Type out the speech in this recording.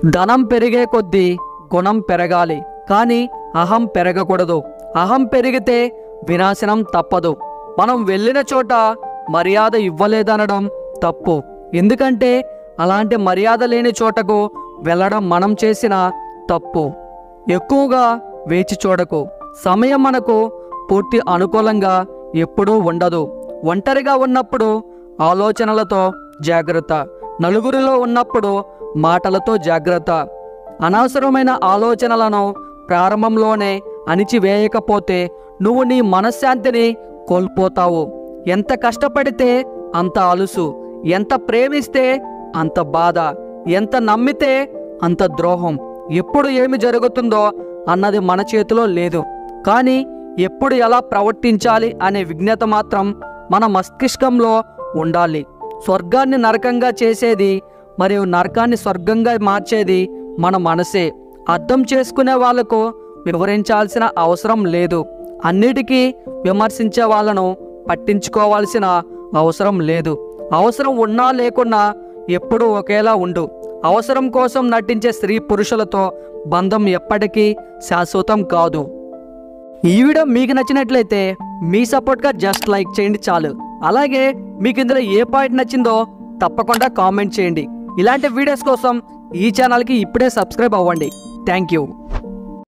ధనం పెరిగే కొద్దీ గుణం పెరగాలి, కానీ అహం పెరగకూడదు. అహం పెరిగితే వినాశనం తప్పదు. మనం వెళ్ళిన చోట మర్యాద ఇవ్వలేదనడం తప్పు. ఎందుకంటే అలాంటి మర్యాద లేని చోటకు వెళ్ళడం మనం చేసిన తప్పు. ఎక్కువగా వేచి చూడకు. సమయం మనకు పూర్తి అనుకూలంగా ఎప్పుడూ ఉండదు. ఒంటరిగా ఉన్నప్పుడు ఆలోచనలతో జాగ్రత్త. నలుగురిలో ఉన్నప్పుడు మాటలతో జాగ్రత్త. అనవసరమైన ఆలోచనలను ప్రారంభంలోనే అణిచివేయకపోతే నువ్వు నీ మనశ్శాంతిని కోల్పోతావు. ఎంత కష్టపడితే అంత అలుసు, ఎంత ప్రేమిస్తే అంత బాధ, ఎంత నమ్మితే అంత ద్రోహం. ఎప్పుడు ఏమి జరుగుతుందో అన్నది మన చేతిలో లేదు, కానీ ఎప్పుడు ఎలా ప్రవర్తించాలి అనే విజ్ఞత మాత్రం మన మస్తిష్కంలో ఉండాలి. స్వర్గాన్ని నరకంగా చేసేది మరియు నరకాన్ని స్వర్గంగా మార్చేది మన మనసే. అర్థం చేసుకునే వాళ్లకు వివరించాల్సిన అవసరం లేదు. అన్నిటికీ విమర్శించే వాళ్ళను పట్టించుకోవాల్సిన అవసరం లేదు. అవసరం ఉన్నా లేకున్నా ఎప్పుడూ ఒకేలా ఉండు. అవసరం కోసం నటించే స్త్రీ పురుషులతో బంధం ఎప్పటికీ శాశ్వతం కాదు. ఈ వీడియో మీకు నచ్చినట్లయితే మీ సపోర్ట్గా జస్ట్ లైక్ చేయండి చాలు. అలాగే మీకు ఇందులో ఏ పాయింట్ నచ్చిందో తప్పకుండా కామెంట్ చేయండి. ఇలాంటి వీడియోస్ కోసం ఈ ఛానల్కి ఇప్పుడే సబ్స్క్రైబ్ అవ్వండి. Thank you.